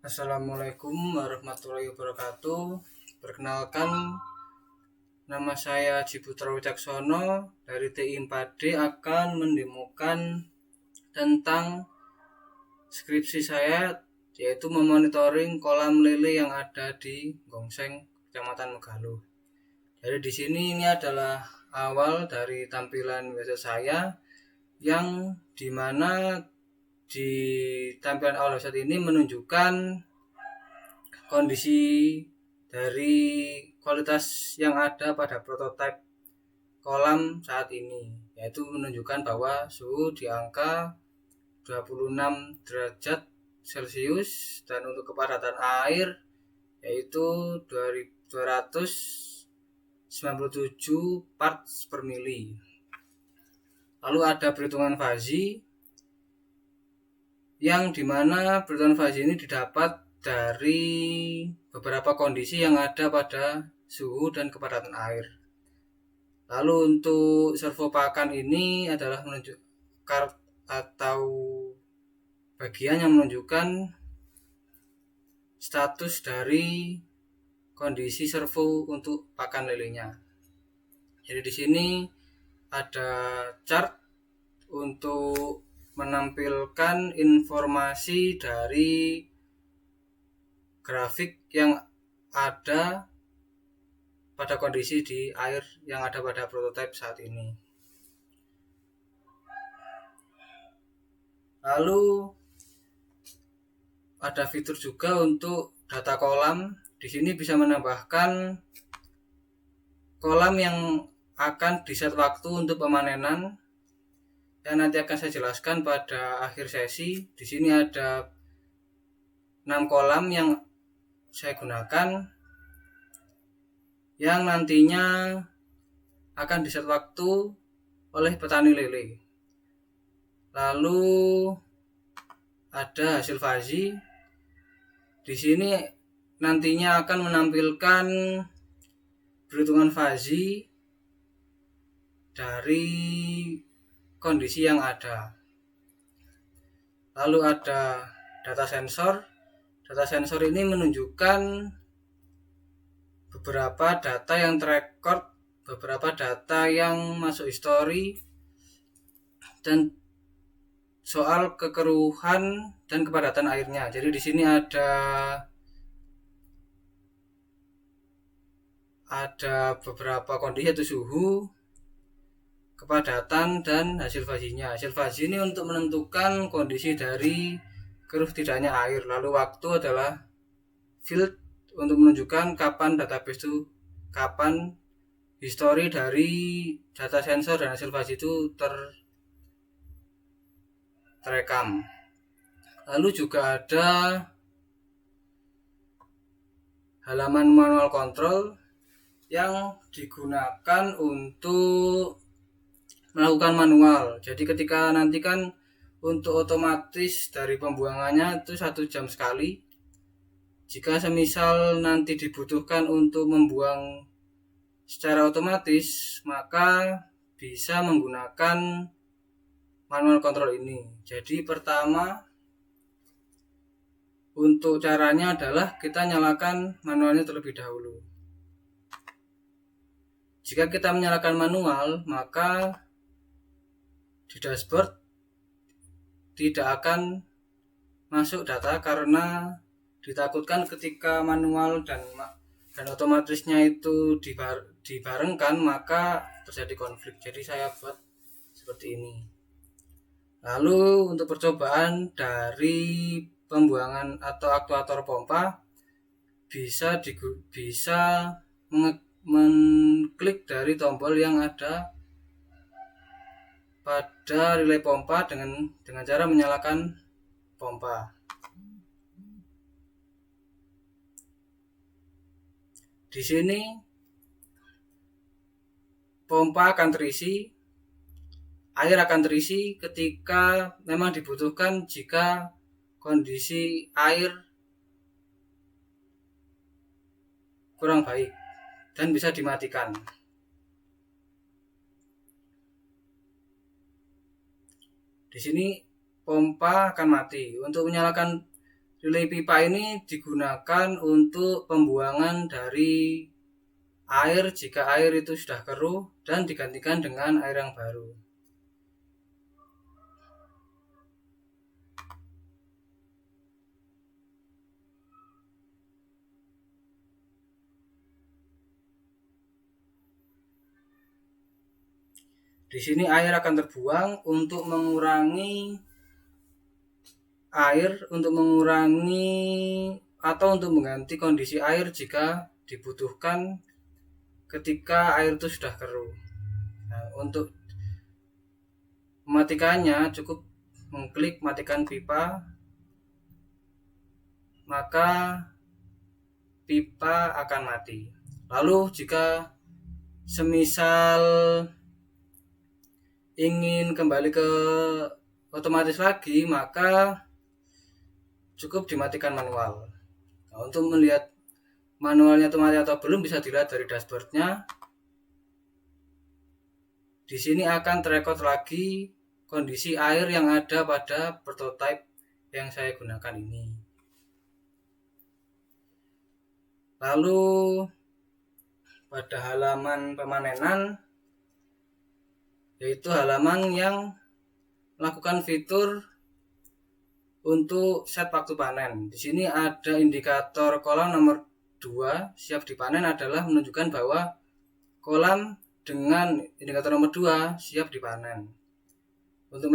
Assalamualaikum warahmatullahi wabarakatuh. Perkenalkan, nama saya Ciputra Wicaksono dari TI 4D akan mendemokan tentang skripsi saya, yaitu memonitoring kolam lele yang ada di Gongseng, Kecamatan Megaluh. Jadi di sini ini adalah awal dari tampilan website saya yang dimana di tampilan awal website ini menunjukkan kondisi dari kualitas yang ada pada prototipe kolam saat ini, yaitu menunjukkan bahwa suhu di angka 26 derajat Celcius dan untuk kepadatan air yaitu 297 parts per mili. Lalu ada perhitungan Fuzzy yang dimana perhitungan Fuzzy ini didapat dari beberapa kondisi yang ada pada suhu dan kepadatan air. Lalu untuk servo pakan ini adalah menunjuk kart atau bagian yang menunjukkan status dari kondisi servo untuk pakan lelenya. Jadi di sini ada chart untuk menampilkan informasi dari grafik yang ada pada kondisi di air yang ada pada prototipe saat ini. Lalu ada fitur juga untuk data kolam. Di sini bisa menambahkan kolam yang akan di-set waktu untuk pemanenan yang nanti akan saya jelaskan pada akhir sesi. Di sini ada 6 kolam yang saya gunakan yang nantinya akan di-set waktu oleh petani lele. Lalu ada hasil Fuzzy. Di sini nantinya akan menampilkan perhitungan Fuzzy dari kondisi yang ada. Lalu ada data sensor. Data sensor ini menunjukkan beberapa data yang terrecord, beberapa data yang masuk histori, dan soal kekeruhan dan kepadatan airnya. Jadi di sini ada beberapa kondisi, yaitu suhu, kepadatan, dan hasil Fuzzy-nya. Hasil Fuzzy ini untuk menentukan kondisi dari keruh tidaknya air. Lalu waktu adalah field untuk menunjukkan kapan database itu, kapan histori dari data sensor dan hasil Fuzzy itu terekam. Lalu juga ada halaman manual control yang digunakan untuk melakukan manual. Jadi ketika nanti kan untuk otomatis dari pembuangannya itu 1 jam sekali. Jika semisal nanti dibutuhkan untuk membuang secara otomatis, maka bisa menggunakan manual control ini. Jadi pertama, untuk caranya adalah kita nyalakan manualnya terlebih dahulu. Jika kita menyalakan manual, maka di dashboard tidak akan masuk data karena ditakutkan ketika manual dan otomatisnya itu dibarengkan, maka terjadi konflik. Jadi saya buat seperti ini. Lalu untuk percobaan dari pembuangan atau aktuator pompa, bisa mengklik dari tombol yang ada pada relay pompa dengan cara menyalakan pompa. Di sini pompa akan terisi, air akan terisi ketika memang dibutuhkan. Jika kondisi air kurang baik dan bisa dimatikan. Di sini pompa akan mati. Untuk menyalakan Relay pipa ini digunakan untuk pembuangan dari air jika air itu sudah keruh dan digantikan dengan air yang baru. Di sini air akan terbuang untuk mengurangi atau untuk mengganti kondisi air jika dibutuhkan ketika air itu sudah keruh. Nah, untuk mematikannya cukup mengklik matikan pipa, maka pipa akan mati. Lalu jika semisal ingin kembali ke otomatis lagi, maka cukup dimatikan manual. Nah, untuk melihat manualnya itu mati atau belum bisa dilihat dari dashboardnya. Di sini akan terekod lagi kondisi air yang ada pada prototipe yang saya gunakan ini. Lalu pada halaman pemanenan, yaitu halaman yang melakukan fitur untuk set waktu panen. Di sini ada indikator kolam nomor 2 siap dipanen adalah menunjukkan bahwa kolam dengan indikator nomor 2 siap dipanen. Untuk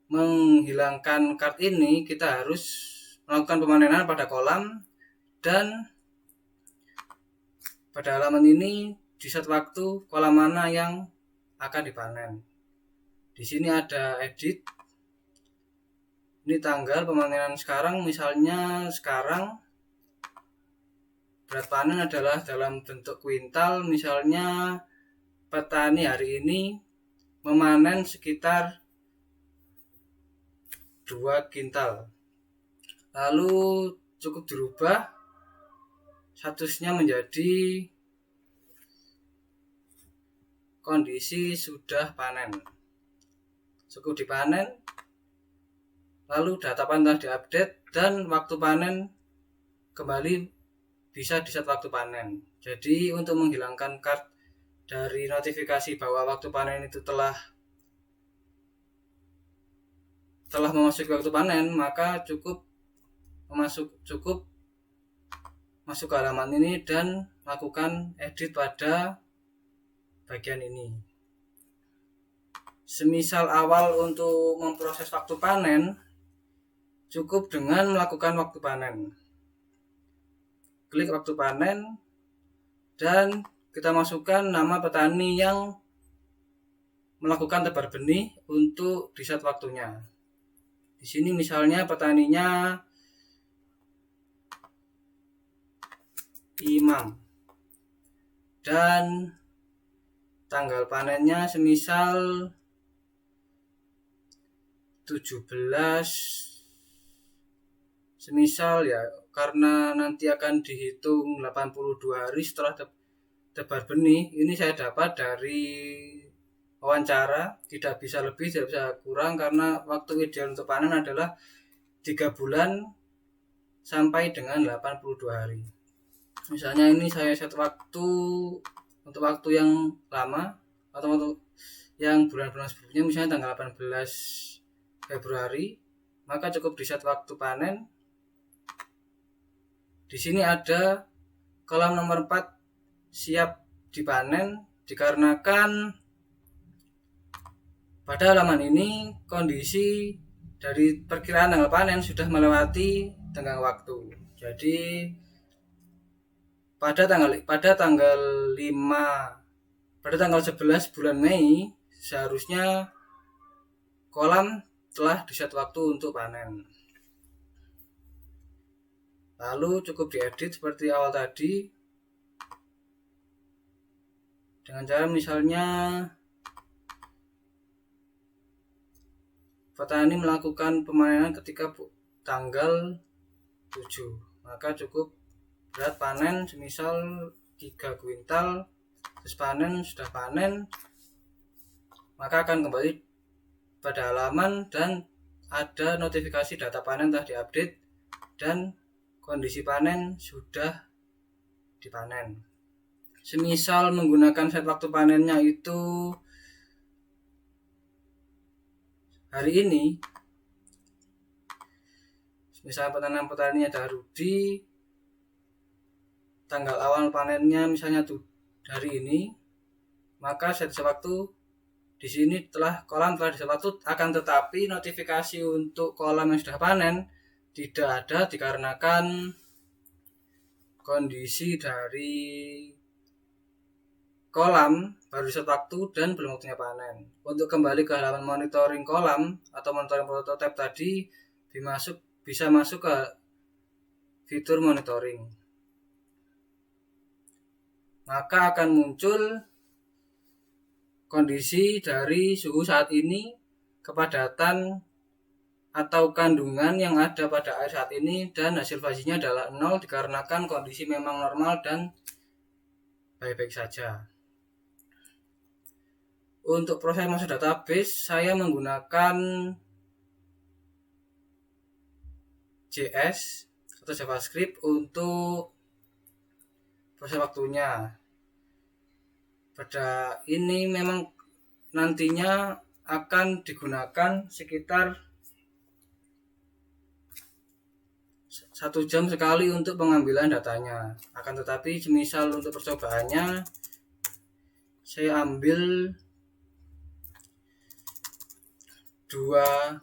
menghilangkan kart ini, kita harus melakukan pemanenan pada kolam, dan pada halaman ini di set waktu kolam mana yang akan dipanen. Di sini ada edit. Ini tanggal pemanenan sekarang, misalnya sekarang berat panen adalah dalam bentuk kuintal, misalnya petani hari ini memanen sekitar 2 kintal. Lalu cukup dirubah statusnya menjadi kondisi sudah panen. Cukup dipanen, lalu data panen telah diupdate dan waktu panen kembali bisa di set waktu panen. Jadi untuk menghilangkan kart dari notifikasi bahwa waktu panen itu telah memasuki waktu panen, maka cukup masuk ke halaman ini dan lakukan edit pada bagian ini. Semisal awal untuk memproses waktu panen, cukup dengan melakukan waktu panen. Klik waktu panen dan kita masukkan nama petani yang melakukan tebar benih untuk di set waktunya. Di sini misalnya petaninya Imam dan tanggal panennya semisal 17, semisal ya, karena nanti akan dihitung 82 hari setelah tebar benih. Ini saya dapat dari wawancara, tidak bisa lebih, tidak bisa kurang, karena waktu ideal untuk panen adalah 3 bulan sampai dengan 82 hari. Misalnya ini saya set waktu untuk waktu yang lama atau untuk yang bulan-bulan sebelumnya, misalnya tanggal 18 Februari, maka cukup di set waktu panen. Di sini ada kolam nomor 4 siap dipanen, dikarenakan pada halaman ini kondisi dari perkiraan tanggal panen sudah melewati tenggang waktu. Jadi pada tanggal 11 bulan Mei seharusnya kolam telah di set waktu untuk panen. Lalu cukup diedit seperti awal tadi dengan cara misalnya petani melakukan pemanenan ketika tanggal 7, maka cukup berat panen semisal 3 kuintal, terus sudah panen, maka akan kembali pada halaman dan ada notifikasi data panen telah diupdate dan kondisi panen sudah dipanen. Semisal menggunakan set waktu panennya itu hari ini, misal petaninya ada Rudi, tanggal awal panennya misalnya hari ini, maka set waktu di sini kolam telah diset waktu, akan tetapi notifikasi untuk kolam yang sudah panen tidak ada dikarenakan kondisi dari kolam baru set waktu dan belum waktunya panen. Untuk kembali ke halaman monitoring kolam atau monitoring prototype tadi, bisa masuk ke fitur monitoring. Maka akan muncul kondisi dari suhu saat ini, kepadatan atau kandungan yang ada pada air saat ini, dan hasil fazinya adalah 0 dikarenakan kondisi memang normal dan baik-baik saja. Untuk proses masuk database, saya menggunakan JS atau JavaScript untuk proses waktunya. Pada ini memang nantinya akan digunakan sekitar 1 jam sekali untuk pengambilan datanya. Akan tetapi semisal untuk percobaannya saya ambil 2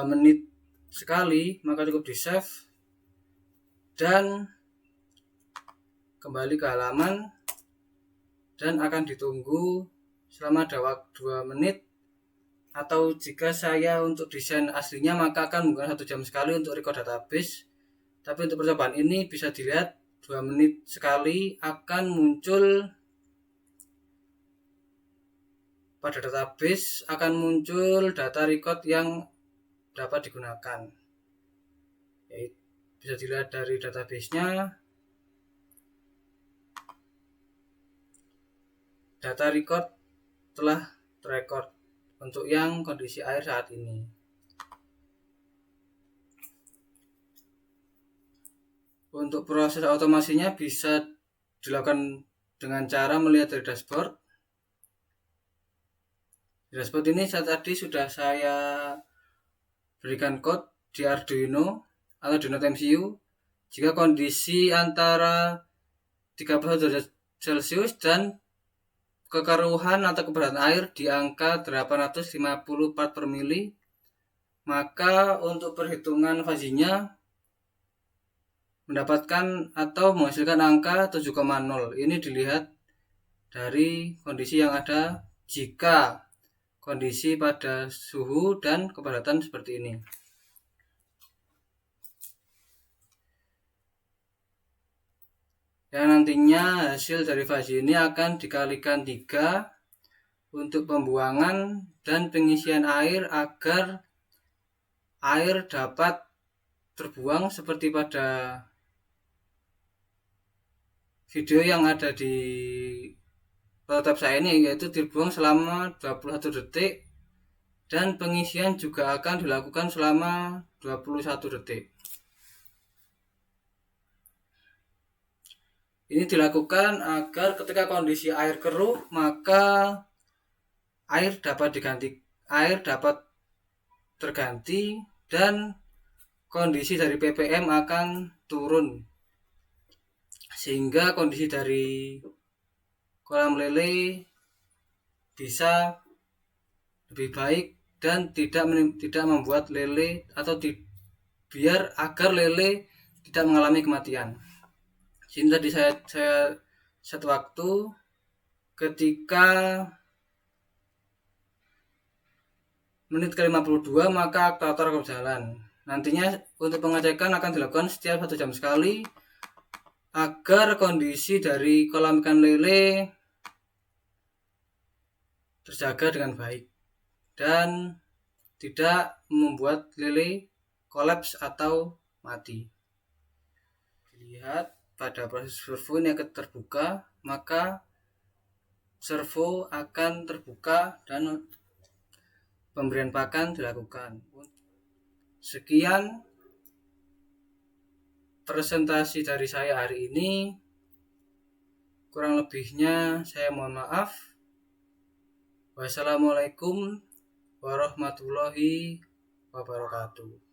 menit sekali, maka cukup di save dan kembali ke halaman, dan akan ditunggu selama 2 menit. Atau jika saya untuk desain aslinya maka akan menggunakan 1 jam sekali untuk record database. Tapi untuk percobaan ini bisa dilihat 2 menit sekali akan muncul pada database, akan muncul data record yang dapat digunakan. Bisa dilihat dari database-nya, data record telah terekord untuk yang kondisi air saat ini. Untuk proses otomasinya bisa dilakukan dengan cara melihat dari dashboard. Dashboard ini tadi sudah saya berikan code di Arduino atau di Node MCU. Jika kondisi antara 31 derajat Celcius dan kekeruhan atau keberadaan air di angka 850 part per mili, maka untuk perhitungan fazinya mendapatkan atau menghasilkan angka 7,0. Ini dilihat dari kondisi yang ada jika kondisi pada suhu dan kepadatan seperti ini. Yang nantinya hasil dari fazi ini akan dikalikan 3 untuk pembuangan dan pengisian air agar air dapat terbuang seperti pada video yang ada di prototipe saya ini, yaitu dibuang selama 21 detik dan pengisian juga akan dilakukan selama 21 detik. Ini dilakukan agar ketika kondisi air keruh maka air dapat terganti dan kondisi dari ppm akan turun, sehingga kondisi dari kolam lele bisa lebih baik dan tidak membuat lele atau agar lele tidak mengalami kematian. Sini tadi saya set waktu ketika menit ke-52 maka aktuator akan berjalan. Nantinya untuk pengecekan akan dilakukan setiap 1 jam sekali agar kondisi dari kolam ikan lele terjaga dengan baik dan tidak membuat lele kolaps atau mati. Lihat pada proses servo ini akan terbuka, maka servo akan terbuka dan pemberian pakan dilakukan. Sekian presentasi dari saya hari ini. Kurang lebihnya saya mohon maaf. Wassalamualaikum warahmatullahi wabarakatuh.